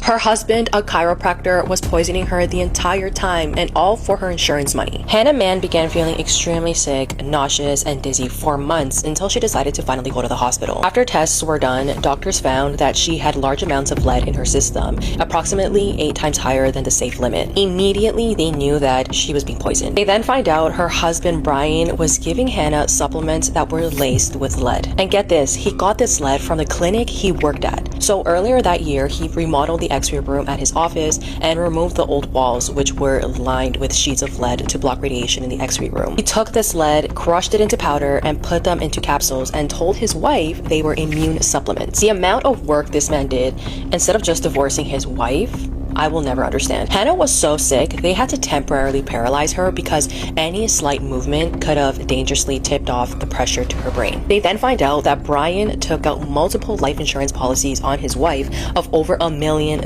Her husband, a chiropractor, was poisoning her the entire time, and all for her insurance money. Hannah Mann began feeling extremely sick, nauseous, and dizzy for months until she decided to finally go to the hospital. After tests were done, doctors found that she had large amounts of lead in her system, approximately 8 times higher than the safe limit. Immediately, they knew that she was being poisoned. They then find out her husband, Brian, was giving Hannah supplements that were laced with lead. And get this, he got this lead from the clinic he worked at. So earlier that year, he remodeled the x-ray room at his office and removed the old walls, which were lined with sheets of lead to block radiation in the x-ray room. He took this lead, crushed it into powder, and put them into capsules and told his wife they were immune supplements. The amount of work this man did, instead of just divorcing his wife, I will never understand. Hannah was so sick, they had to temporarily paralyze her because any slight movement could have dangerously tipped off the pressure to her brain. They then find out that Brian took out multiple life insurance policies on his wife of over $1 million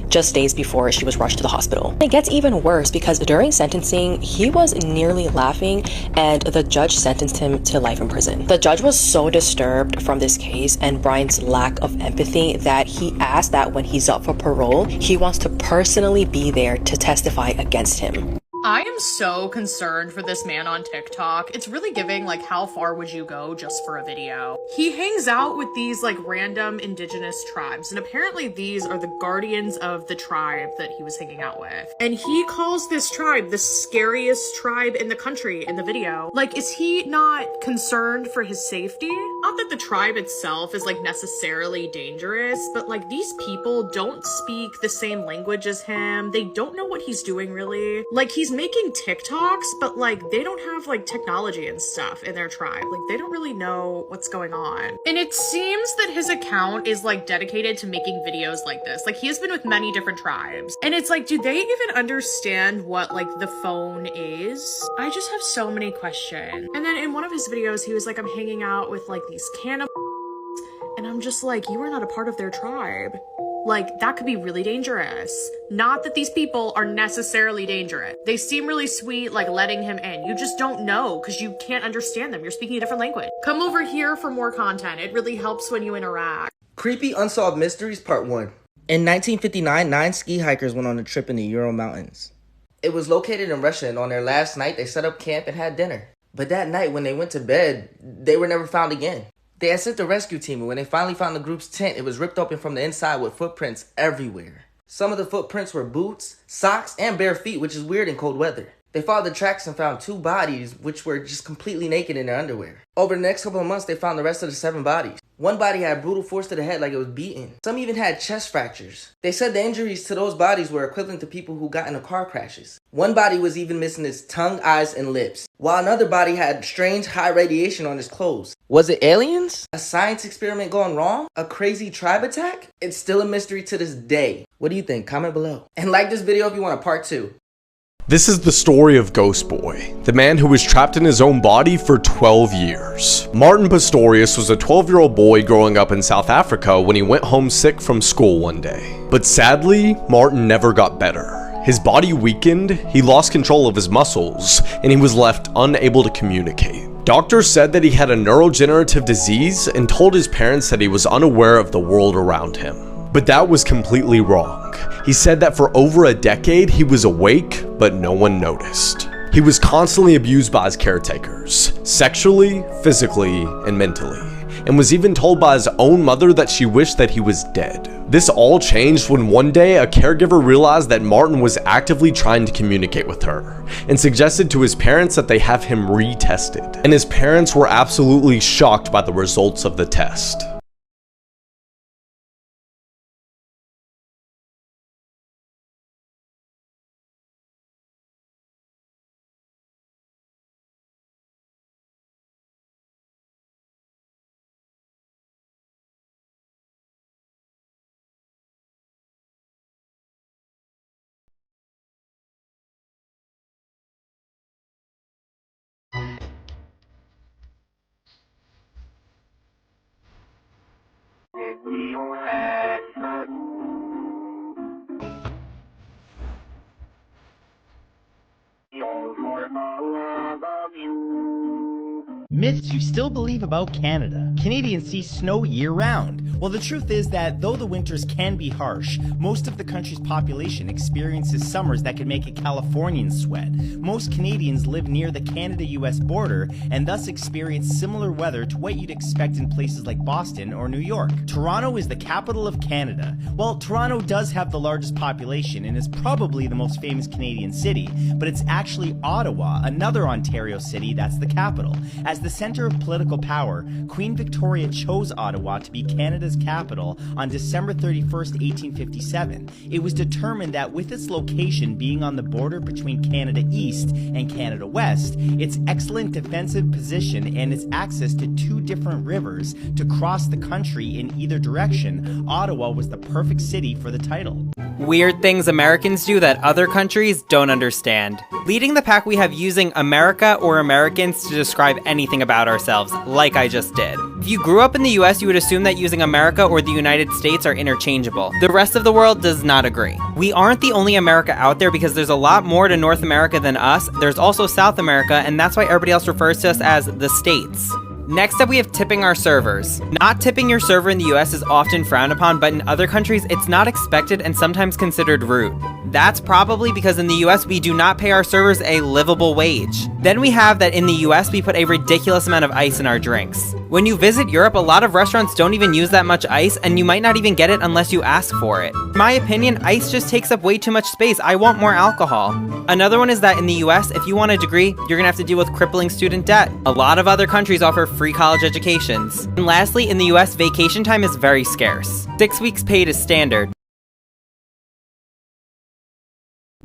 just days before she was rushed to the hospital. It gets even worse because during sentencing, he was nearly laughing and the judge sentenced him to life in prison. The judge was so disturbed from this case and Brian's lack of empathy that he asked that when he's up for parole, he wants to personally be there to testify against him. I am so concerned for this man on TikTok. It's really giving, like, how far would you go just for a video? He hangs out with these, like, random indigenous tribes, and apparently these are the guardians of the tribe that he was hanging out with. And he calls this tribe the scariest tribe in the country in the video. Like, is he not concerned for his safety? Not that the tribe itself is, like, necessarily dangerous, but, like, these people don't speak the same language as him. They don't know what he's doing, really. Like, he's making TikToks, but like they don't have like technology and stuff in their tribe. Like they don't really know what's going on. And it seems that his account is like dedicated to making videos like this. Like he has been with many different tribes. And it's like, do they even understand what like the phone is? I just have so many questions. And then in one of his videos, he was like, I'm hanging out with like these cannibals. And I'm just like, you are not a part of their tribe. Like, that could be really dangerous. Not that these people are necessarily dangerous. They seem really sweet, like letting him in. You just don't know because you can't understand them. You're speaking a different language. Come over here for more content. It really helps when you interact. Creepy Unsolved Mysteries Part 1. In 1959, 9 ski hikers went on a trip in the Ural Mountains. It was located in Russia, and on their last night, they set up camp and had dinner. But that night, when they went to bed, they were never found again. They had sent the rescue team, and when they finally found the group's tent, it was ripped open from the inside with footprints everywhere. Some of the footprints were boots, socks, and bare feet, which is weird in cold weather. They followed the tracks and found 2 bodies, which were just completely naked in their underwear. Over the next couple of months, they found the rest of the 7 bodies. One body had brutal force to the head like it was beaten. Some even had chest fractures. They said the injuries to those bodies were equivalent to people who got into car crashes. One body was even missing its tongue, eyes, and lips, while another body had strange high radiation on its clothes. Was it aliens? A science experiment gone wrong? A crazy tribe attack? It's still a mystery to this day. What do you think? Comment below. And like this video if you want a part 2. This is the story of Ghost Boy, the man who was trapped in his own body for 12 years. Martin Pistorius was a 12-year-old boy growing up in South Africa when he went home sick from school one day. But sadly, Martin never got better. His body weakened, he lost control of his muscles, and he was left unable to communicate. Doctors said that he had a neurodegenerative disease and told his parents that he was unaware of the world around him. But that was completely wrong. He said that for over a decade he was awake, but no one noticed. He was constantly abused by his caretakers, sexually, physically, and mentally, and was even told by his own mother that she wished that he was dead. This all changed when one day a caregiver realized that Martin was actively trying to communicate with her, and suggested to his parents that they have him retested. And his parents were absolutely shocked by the results of the test. Myths you still believe about Canada. Canadians see snow year-round. Well, the truth is that though the winters can be harsh, most of the country's population experiences summers that can make a Californian sweat. Most Canadians live near the Canada-US border and thus experience similar weather to what you'd expect in places like Boston or New York. Toronto is the capital of Canada. Well, Toronto does have the largest population and is probably the most famous Canadian city, but it's actually Ottawa, another Ontario city that's the capital. As the center of political power, Queen Victoria chose Ottawa to be Canada's capital on December 31st, 1857. It was determined that with its location being on the border between Canada East and Canada West, its excellent defensive position and its access to two different rivers to cross the country in either direction, Ottawa was the perfect city for the title. Weird things Americans do that other countries don't understand. Leading the pack, we have using America or Americans to describe anything about ourselves, like I just did. If you grew up in the US, you would assume that using America or the United States are interchangeable. The rest of the world does not agree. We aren't the only America out there because there's a lot more to North America than us. There's also South America, and that's why everybody else refers to us as the States. Next up, we have tipping our servers. Not tipping your server in the US is often frowned upon, but in other countries, it's not expected and sometimes considered rude. That's probably because in the US, we do not pay our servers a livable wage. Then we have that in the US, we put a ridiculous amount of ice in our drinks. When you visit Europe, a lot of restaurants don't even use that much ice, and you might not even get it unless you ask for it. In my opinion, ice just takes up way too much space. I want more alcohol. Another one is that in the US, if you want a degree, you're gonna have to deal with crippling student debt. A lot of other countries offer free college educations. And lastly, in the US, vacation time is very scarce. 6 weeks paid is standard.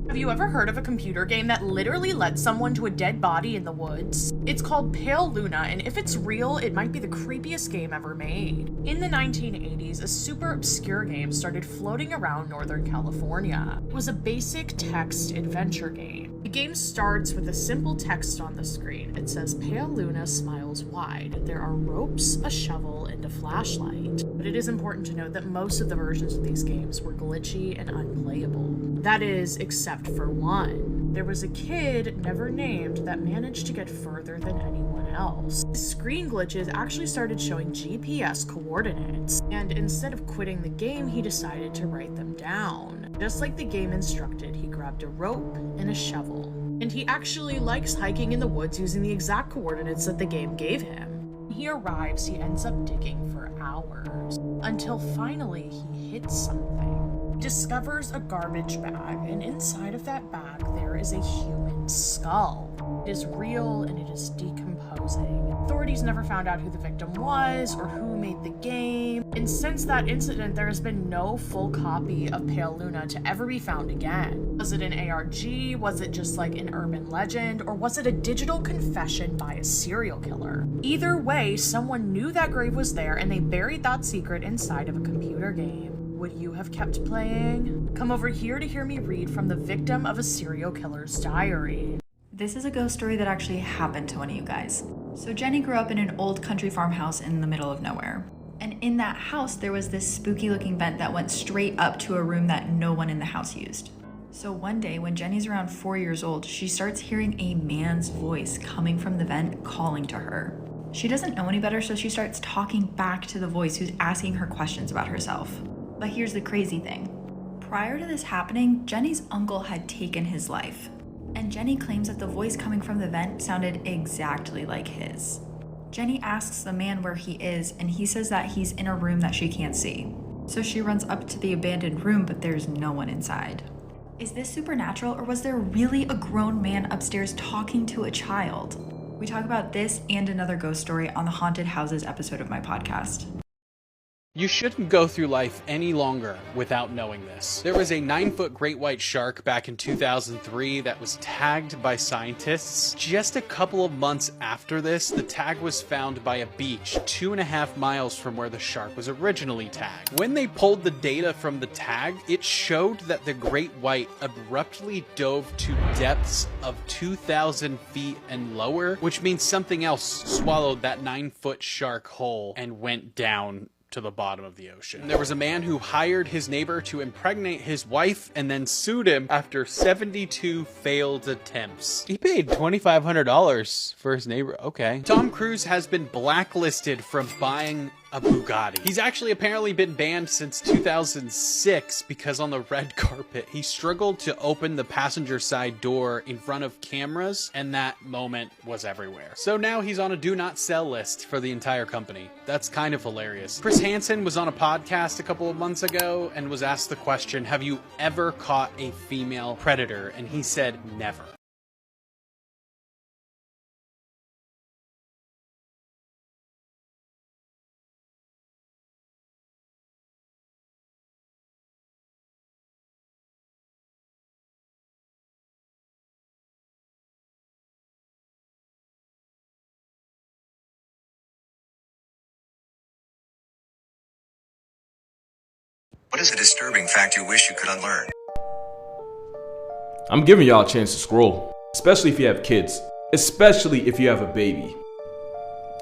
Have you ever heard of a computer game that literally led someone to a dead body in the woods? It's called Pale Luna, and if it's real, it might be the creepiest game ever made. In the 1980s, a super obscure game started floating around Northern California. It was a basic text adventure game. The game starts with a simple text on the screen. It says, "Pale Luna smiles wide. There are ropes, a shovel, and a flashlight." But it is important to note that most of the versions of these games were glitchy and unplayable. That is, except for one. There was a kid, never named, that managed to get further than anyone else. His screen glitches actually started showing GPS coordinates, and instead of quitting the game, he decided to write them down. Just like the game instructed, he grabbed a rope and a shovel. And he actually likes hiking in the woods using the exact coordinates that the game gave him. When he arrives, he ends up digging for hours, until finally he hits something. Discovers a garbage bag, and inside of that bag there is a human skull. It is real and it is decomposing. Authorities never found out who the victim was or who made the game, and since that incident there has been no full copy of Pale Luna to ever be found again. Was it an ARG? Was it just like an urban legend? Or was it a digital confession by a serial killer? Either way, someone knew that grave was there and they buried that secret inside of a computer game. Would you have kept playing? Come over here to hear me read from the victim of a serial killer's diary. This is a ghost story that actually happened to one of you guys. So Jenny grew up in an old country farmhouse in the middle of nowhere. And in that house, there was this spooky looking vent that went straight up to a room that no one in the house used. So one day when Jenny's around 4 years old, she starts hearing a man's voice coming from the vent calling to her. She doesn't know any better, so she starts talking back to the voice who's asking her questions about herself. But here's the crazy thing. Prior to this happening, Jenny's uncle had taken his life. And Jenny claims that the voice coming from the vent sounded exactly like his. Jenny asks the man where he is, and he says that he's in a room that she can't see. So she runs up to the abandoned room, but there's no one inside. Is this supernatural, or was there really a grown man upstairs talking to a child? We talk about this and another ghost story on the Haunted Houses episode of my podcast. You shouldn't go through life any longer without knowing this. There was a 9-foot great white shark back in 2003 that was tagged by scientists. Just a couple of months after this, the tag was found by a beach 2.5 miles from where the shark was originally tagged. When they pulled the data from the tag, it showed that the great white abruptly dove to depths of 2,000 feet and lower, which means something else swallowed that 9-foot shark whole and went down to the bottom of the ocean. There was a man who hired his neighbor to impregnate his wife and then sued him after 72 failed attempts. He paid $2,500 for his neighbor. Okay. Tom Cruise has been blacklisted from buying a Bugatti. He's actually apparently been banned since 2006 because on the red carpet, he struggled to open the passenger side door in front of cameras, and that moment was everywhere. So now he's on a do not sell list for the entire company. That's kind of hilarious. Chris Hansen was on a podcast a couple of months ago and was asked the question, have you ever caught a female predator? And he said, never. What is a disturbing fact you wish you could unlearn? I'm giving y'all a chance to scroll, especially if you have kids, especially if you have a baby.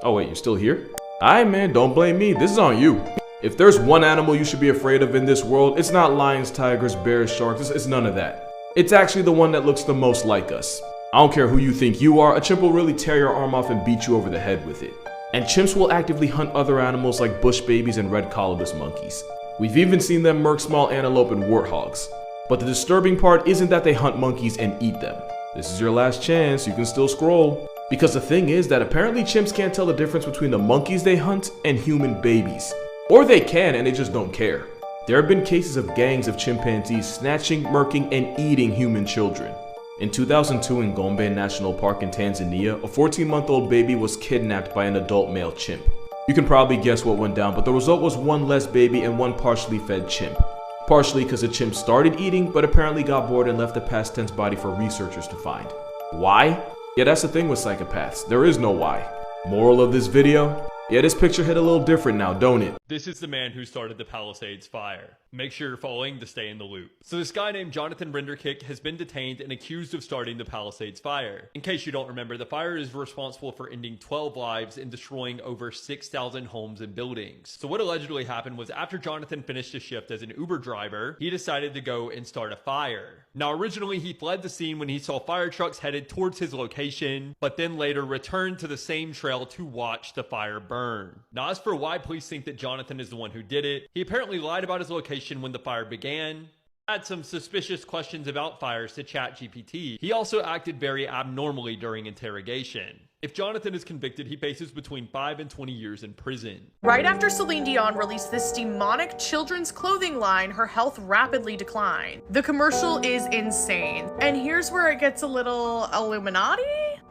Oh wait, you're still here? Alright man, don't blame me, this is on you. If there's one animal you should be afraid of in this world, it's not lions, tigers, bears, sharks, it's none of that. It's actually the one that looks the most like us. I don't care who you think you are, a chimp will really tear your arm off and beat you over the head with it. And chimps will actively hunt other animals like bush babies and red colobus monkeys. We've even seen them murk small antelope and warthogs. But the disturbing part isn't that they hunt monkeys and eat them. This is your last chance, you can still scroll. Because the thing is that apparently chimps can't tell the difference between the monkeys they hunt and human babies. Or they can and they just don't care. There have been cases of gangs of chimpanzees snatching, murking, and eating human children. In 2002 in Gombe National Park in Tanzania, a 14-month-old baby was kidnapped by an adult male chimp. You can probably guess what went down, but the result was one less baby and one partially fed chimp. Partially because the chimp started eating, but apparently got bored and left the past tense body for researchers to find. Why? Yeah, that's the thing with psychopaths. There is no why. Moral of this video? Yeah, this picture hit a little different now, don't it? This is the man who started the Palisades fire. Make sure you're following to stay in the loop. So this guy named Jonathan Renderkick has been detained and accused of starting the Palisades fire. In case you don't remember, the fire is responsible for ending 12 lives and destroying over 6,000 homes and buildings. So what allegedly happened was after Jonathan finished his shift as an Uber driver, he decided to go and start a fire. Now originally he fled the scene when he saw fire trucks headed towards his location, but then later returned to the same trail to watch the fire burn. Now as for why police think that Jonathan is the one who did it, he apparently lied about his location when the fire began, had some suspicious questions about fires to ChatGPT. He also acted very abnormally during interrogation. If Jonathan is convicted, he faces between 5 and 20 years in prison. Right after Celine Dion released this demonic children's clothing line, her health rapidly declined. The commercial is insane. And here's where it gets a little Illuminati?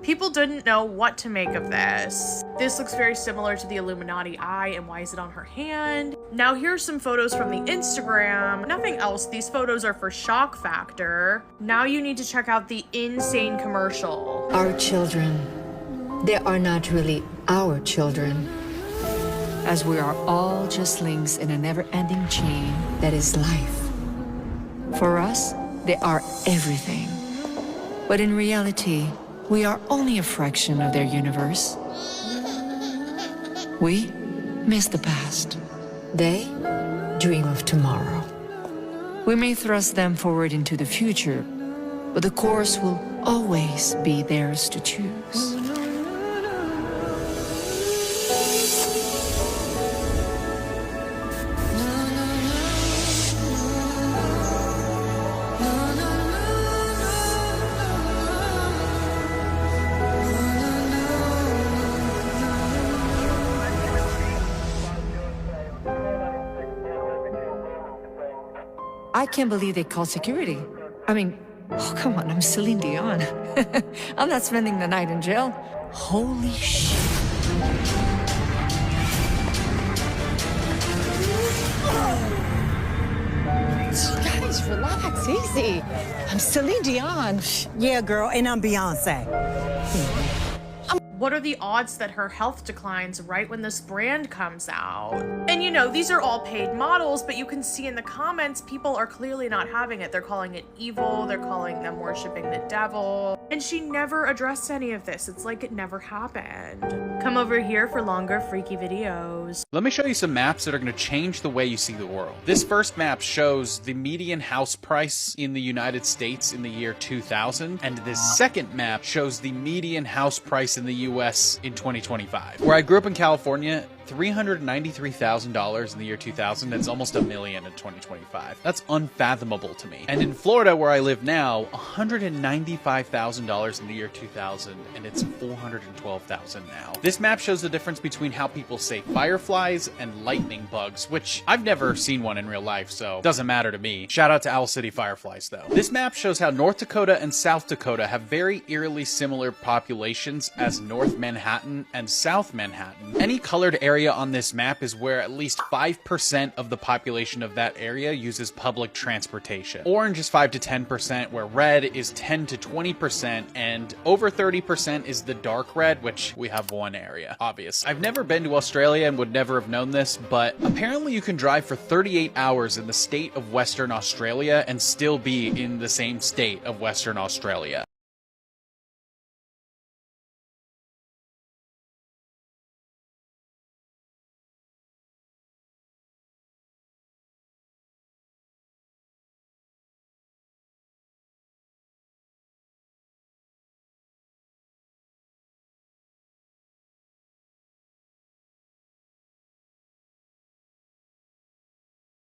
People didn't know what to make of this. This looks very similar to the Illuminati eye, and why is it on her hand? Now here's some photos from the Instagram. Nothing else, these photos are for shock factor. Now you need to check out the insane commercial. Our children, they are not really our children, as we are all just links in a never-ending chain that is life. For us, they are everything. But in reality, we are only a fraction of their universe. We miss the past. They dream of tomorrow. We may thrust them forward into the future, but the course will always be theirs to choose. I can't believe they called security. I mean, oh, come on, I'm Celine Dion. I'm not spending the night in jail. Holy shit. Guys, relax, easy. I'm Celine Dion. Yeah, girl, and I'm Beyonce. What are the odds that her health declines right when this brand comes out? And you know, these are all paid models, but you can see in the comments, people are clearly not having it. They're calling it evil, they're calling them worshiping the devil. And she never addressed any of this. It's like it never happened. Come over here for longer freaky videos. videos. Let me show you some maps that are going to change the way you see the world. This first map shows the median house price in the United States in the year 2000, and this second map shows the median house price in the US in 2025. Where I grew up in California, $393,000 in the year 2000, that's almost $1 million in 2025. That's unfathomable to me. And in Florida, where I live now, $195,000 in the year 2000, and it's $412,000 now. This map shows the difference between how people say fireflies and lightning bugs, which I've never seen one in real life, so it doesn't matter to me. Shout out to Owl City Fireflies, though. This map shows how North Dakota and South Dakota have very eerily similar populations as North Manhattan and South Manhattan. Any colored area on this map is where at least 5% of the population of that area uses public transportation. Orange is 5 to 10%, where red is 10 to 20%, and over 30% is the dark red, which we have one area, obvious. I've never been to Australia and would never have known this, but apparently you can drive for 38 hours in the state of Western Australia and still be in the same state of Western Australia.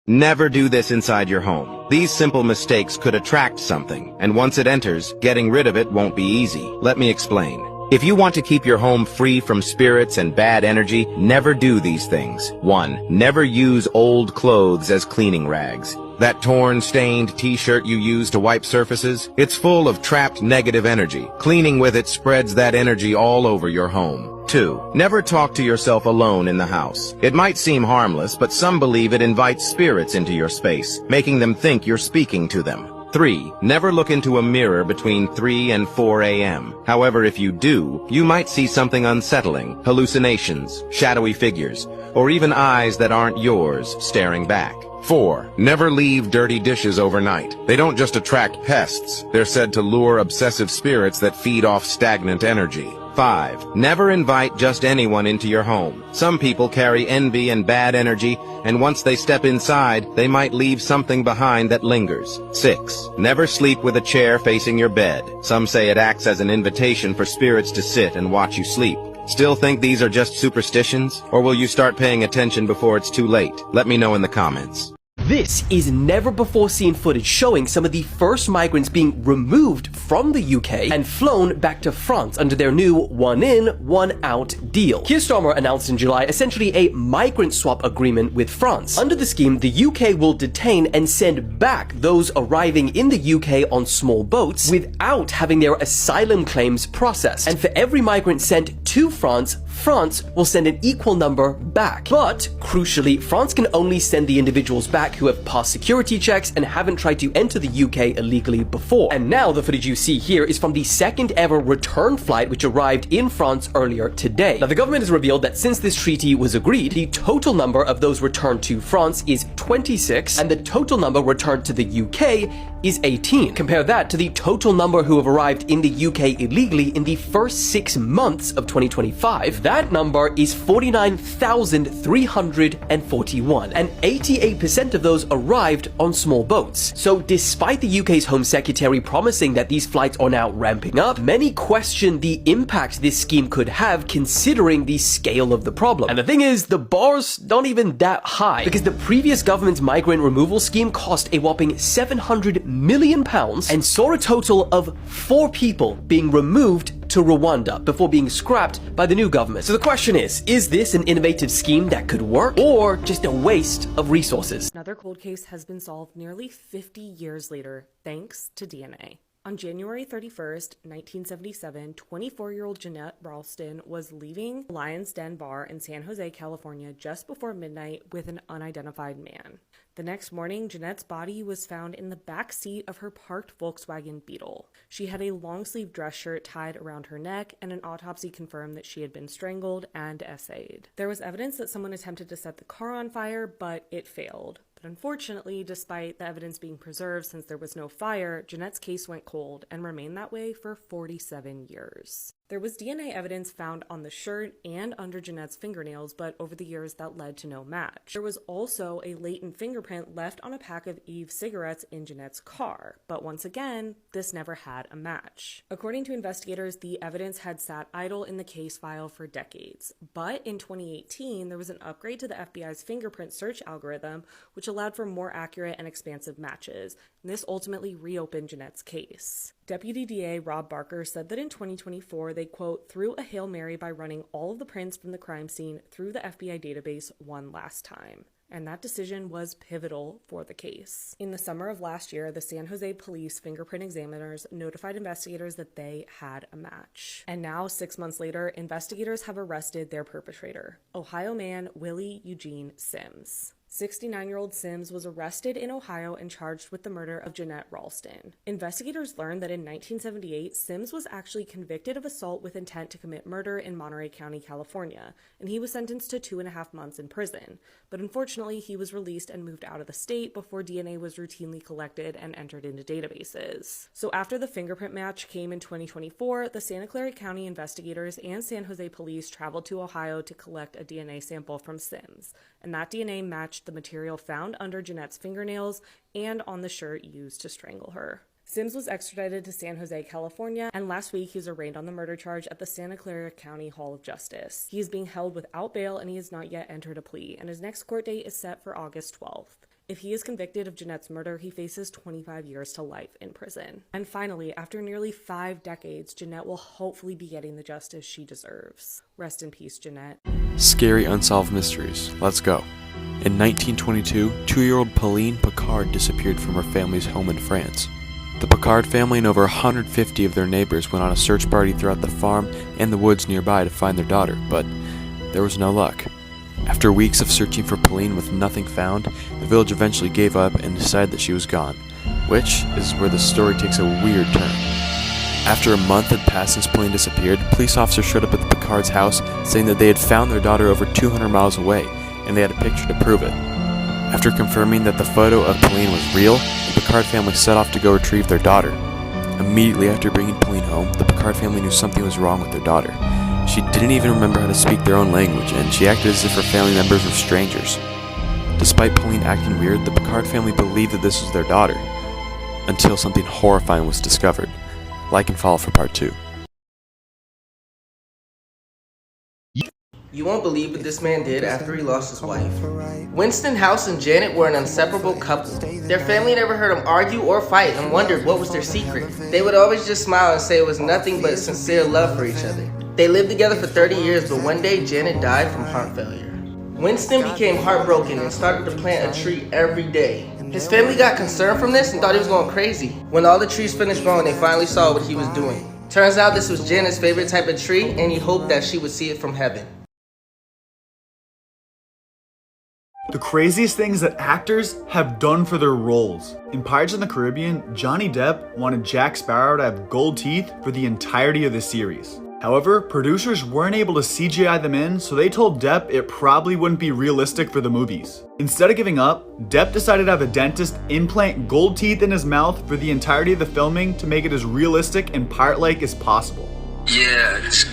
Never do this inside your home. These simple mistakes could attract something, and once it enters, getting rid of it won't be easy. Let me explain. If you want to keep your home free from spirits and bad energy, never do these things. 1. Never use old clothes as cleaning rags. That torn, stained t-shirt you use to wipe surfaces, it's full of trapped negative energy. Cleaning with it spreads that energy all over your home. 2. Never talk to yourself alone in the house. It might seem harmless, but some believe it invites spirits into your space, making them think you're speaking to them. 3. Never look into a mirror between 3 and 4 a.m. However, if you do, you might see something unsettling, hallucinations, shadowy figures, or even eyes that aren't yours staring back. 4. Never leave dirty dishes overnight. They don't just attract pests. They're said to lure obsessive spirits that feed off stagnant energy. 5. Never invite just anyone into your home. Some people carry envy and bad energy, and once they step inside, they might leave something behind that lingers. 6. Never sleep with a chair facing your bed. Some say it acts as an invitation for spirits to sit and watch you sleep. Still think these are just superstitions? Or will you start paying attention before it's too late? Let me know in the comments. This is never-before-seen footage showing some of the first migrants being removed from the UK and flown back to France under their new one-in, one-out deal. Keir Starmer announced in July essentially a migrant swap agreement with France. Under the scheme, the UK will detain and send back those arriving in the UK on small boats without having their asylum claims processed. And for every migrant sent to France, France will send an equal number back. But, crucially, France can only send the individuals back who have passed security checks and haven't tried to enter the UK illegally before. And now the footage you see here is from the second ever return flight which arrived in France earlier today. Now the government has revealed that since this treaty was agreed, the total number of those returned to France is 26 and the total number returned to the UK is 18. Compare that to the total number who have arrived in the UK illegally in the first 6 months of 2025. That number is 49,341, and 88% of those arrived on small boats. So despite the UK's Home Secretary promising that these flights are now ramping up, many question the impact this scheme could have considering the scale of the problem. And the thing is, the bar's not even that high, because the previous government's migrant removal scheme cost a whopping £700 million and saw a total of 4 people being removed to Rwanda before being scrapped by the new government. So the question is this an innovative scheme that could work, or just a waste of resources? Another cold case has been solved nearly 50 years later, thanks to DNA. On January 31st, 1977, 24-year-old Jeanette Ralston was leaving Lion's Den Bar in San Jose, California just before midnight with an unidentified man. The next morning, Jeanette's body was found in the back seat of her parked Volkswagen Beetle. She had a long-sleeve dress shirt tied around her neck, and an autopsy confirmed that she had been strangled and essayed. There was evidence that someone attempted to set the car on fire, but it failed. But unfortunately, despite the evidence being preserved since there was no fire, Jeanette's case went cold and remained that way for 47 years. There was DNA evidence found on the shirt and under Jeanette's fingernails, but over the years that led to no match. There was also a latent fingerprint left on a pack of Eve cigarettes in Jeanette's car, but once again, this never had a match. According to investigators, the evidence had sat idle in the case file for decades, but in 2018, there was an upgrade to the FBI's fingerprint search algorithm, which allowed for more accurate and expansive matches, and this ultimately reopened Jeanette's case. Deputy DA Rob Barker said that in 2024, they, quote, threw a Hail Mary by running all of the prints from the crime scene through the FBI database one last time. And that decision was pivotal for the case. In the summer of last year, the San Jose police fingerprint examiners notified investigators that they had a match. And now, 6 months later, investigators have arrested their perpetrator, Ohio man Willie Eugene Sims. 69-year-old Sims was arrested in Ohio and charged with the murder of Jeanette Ralston. Investigators learned that in 1978, Sims was actually convicted of assault with intent to commit murder in Monterey County, California, and he was sentenced to 2.5 months in prison. But unfortunately, he was released and moved out of the state before DNA was routinely collected and entered into databases. So after the fingerprint match came in 2024, the Santa Clara County investigators and San Jose police traveled to Ohio to collect a DNA sample from Sims, and that DNA matched the material found under Jeanette's fingernails and on the shirt used to strangle her. Sims was extradited to San Jose, California, and last week he was arraigned on the murder charge at the Santa Clara County Hall of Justice. He is being held without bail and he has not yet entered a plea, and his next court date is set for August 12th. If he is convicted of Jeanette's murder, he faces 25 years to life in prison. And finally, after nearly 5 decades, Jeanette will hopefully be getting the justice she deserves. Rest in peace, Jeanette. Scary unsolved mysteries. Let's go. In 1922, 2-year-old Pauline Picard disappeared from her family's home in France. The Picard family and over 150 of their neighbors went on a search party throughout the farm and the woods nearby to find their daughter, but there was no luck. After weeks of searching for Pauline with nothing found, the village eventually gave up and decided that she was gone, which is where the story takes a weird turn. After a month had passed since Pauline disappeared, police officers showed up at the Picard's house saying that they had found their daughter over 200 miles away, and they had a picture to prove it. After confirming that the photo of Pauline was real, the Picard family set off to go retrieve their daughter. Immediately after bringing Pauline home, the Picard family knew something was wrong with their daughter. She didn't even remember how to speak their own language, and she acted as if her family members were strangers. Despite Pauline acting weird, the Picard family believed that this was their daughter, until something horrifying was discovered. Like and follow for part 2. You won't believe what this man did after he lost his wife. Winston House and Janet were an inseparable couple. Their family never heard them argue or fight and wondered what was their secret. They would always just smile and say it was nothing but sincere love for each other. They lived together for 30 years, but one day Janet died from heart failure. Winston became heartbroken and started to plant a tree every day. His family got concerned from this and thought he was going crazy. When all the trees finished growing, they finally saw what he was doing. Turns out this was Janet's favorite type of tree, and he hoped that she would see it from heaven. The craziest things that actors have done for their roles. In Pirates of the Caribbean, Johnny Depp wanted Jack Sparrow to have gold teeth for the entirety of the series. However, producers weren't able to CGI them in, so they told Depp it probably wouldn't be realistic for the movies. Instead of giving up, Depp decided to have a dentist implant gold teeth in his mouth for the entirety of the filming to make it as realistic and pirate-like as possible. Yeah, I just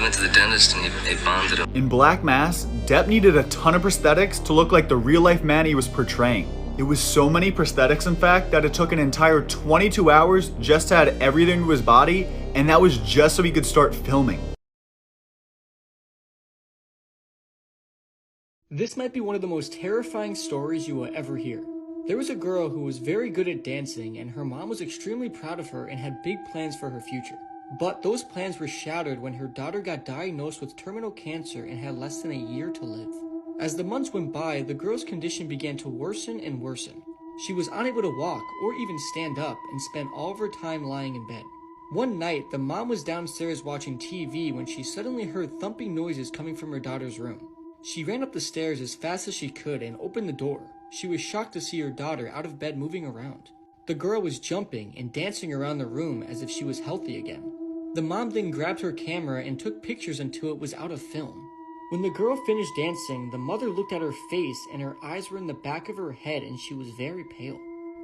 went to the dentist and they bonded him. In Black Mass, Depp needed a ton of prosthetics to look like the real-life man he was portraying. It was so many prosthetics, in fact, that it took an entire 22 hours just to add everything to his body, and that was just so he could start filming. This might be one of the most terrifying stories you will ever hear. There was a girl who was very good at dancing, and her mom was extremely proud of her and had big plans for her future. But those plans were shattered when her daughter got diagnosed with terminal cancer and had less than a year to live. As the months went by, the girl's condition began to worsen and worsen. She was unable to walk or even stand up and spent all of her time lying in bed. One night, the mom was downstairs watching TV when she suddenly heard thumping noises coming from her daughter's room. She ran up the stairs as fast as she could and opened the door. She was shocked to see her daughter out of bed moving around. The girl was jumping and dancing around the room as if she was healthy again. The mom then grabbed her camera and took pictures until it was out of film. When the girl finished dancing, the mother looked at her face and her eyes were in the back of her head and she was very pale.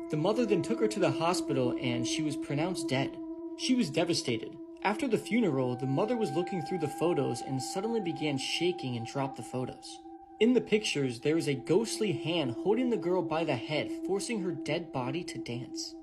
The mother then took her to the hospital and she was pronounced dead. She was devastated. After the funeral, the mother was looking through the photos and suddenly began shaking and dropped the photos. In the pictures, there is a ghostly hand holding the girl by the head, forcing her dead body to dance.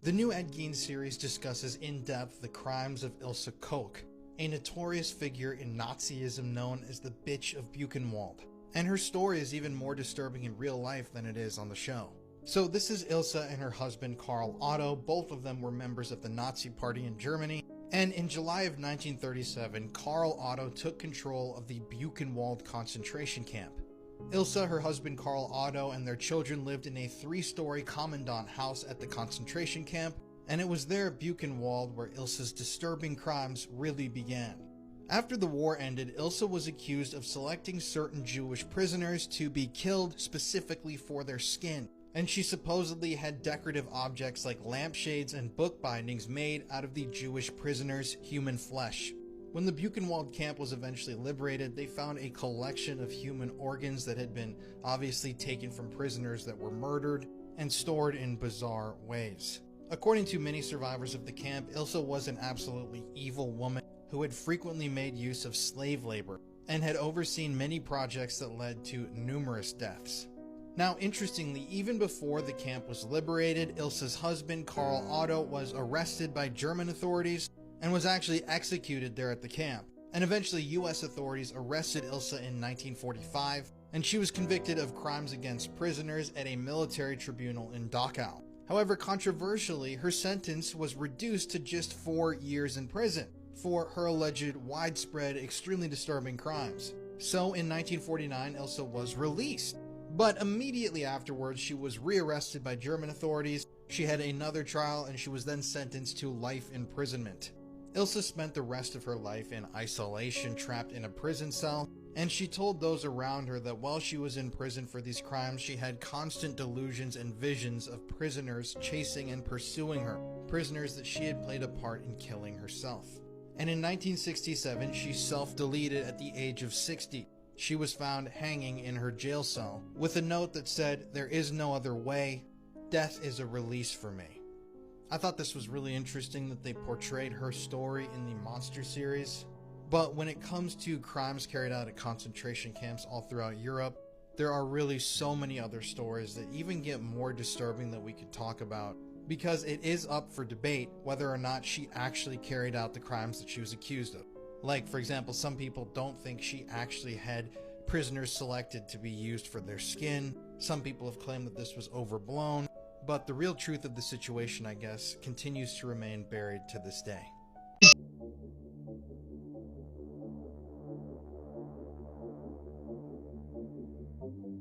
The new Ed Gein series discusses in depth the crimes of Ilse Koch, a notorious figure in Nazism known as the Bitch of Buchenwald. And her story is even more disturbing in real life than it is on the show. So this is Ilse and her husband Karl Otto. Both of them were members of the Nazi Party in Germany. And in July of 1937, Karl Otto took control of the Buchenwald concentration camp. Ilse, her husband Karl Otto, and their children lived in a 3-story commandant house at the concentration camp, and it was there at Buchenwald where Ilse's disturbing crimes really began. After the war ended, Ilse was accused of selecting certain Jewish prisoners to be killed specifically for their skin, and she supposedly had decorative objects like lampshades and book bindings made out of the Jewish prisoners' human flesh. When the Buchenwald camp was eventually liberated, they found a collection of human organs that had been obviously taken from prisoners that were murdered and stored in bizarre ways. According to many survivors of the camp, Ilse was an absolutely evil woman who had frequently made use of slave labor and had overseen many projects that led to numerous deaths. Now, interestingly, even before the camp was liberated, Ilse's husband, Karl Otto, was arrested by German authorities and was actually executed there at the camp. And eventually US authorities arrested Ilse in 1945, and she was convicted of crimes against prisoners at a military tribunal in Dachau. However, controversially, her sentence was reduced to just 4 years in prison for her alleged widespread, extremely disturbing crimes. So in 1949, Ilse was released. But immediately afterwards, she was rearrested by German authorities. She had another trial, and she was then sentenced to life imprisonment. Ilse spent the rest of her life in isolation, trapped in a prison cell, and she told those around her that while she was in prison for these crimes, she had constant delusions and visions of prisoners chasing and pursuing her, prisoners that she had played a part in killing herself. And in 1967, she self-deleted at the age of 60. She was found hanging in her jail cell with a note that said, "There is no other way. Death is a release for me." I thought this was really interesting that they portrayed her story in the Monster series. But when it comes to crimes carried out at concentration camps all throughout Europe, there are really so many other stories that even get more disturbing that we could talk about, because it is up for debate whether or not she actually carried out the crimes that she was accused of. Like, for example, some people don't think she actually had prisoners selected to be used for their skin. Some people have claimed that this was overblown. But the real truth of the situation, I guess, continues to remain buried to this day.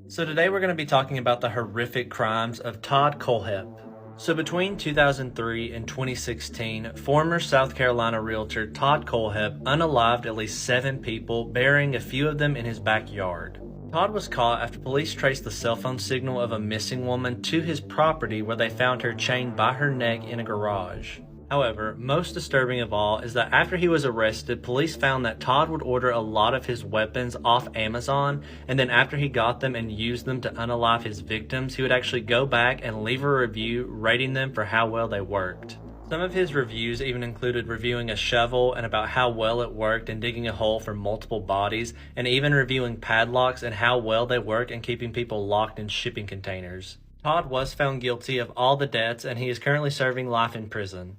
So today we're going to be talking about the horrific crimes of Todd Kohlhepp. So between 2003 and 2016, former South Carolina realtor Todd Kohlhepp unalived at least 7 people, burying a few of them in his backyard. Todd was caught after police traced the cell phone signal of a missing woman to his property, where they found her chained by her neck in a garage. However, most disturbing of all is that after he was arrested, police found that Todd would order a lot of his weapons off Amazon, and then after he got them and used them to unalive his victims, he would actually go back and leave a review rating them for how well they worked. Some of his reviews even included reviewing a shovel and about how well it worked in digging a hole for multiple bodies, and even reviewing padlocks and how well they work in keeping people locked in shipping containers. Todd was found guilty of all the deaths, and he is currently serving life in prison.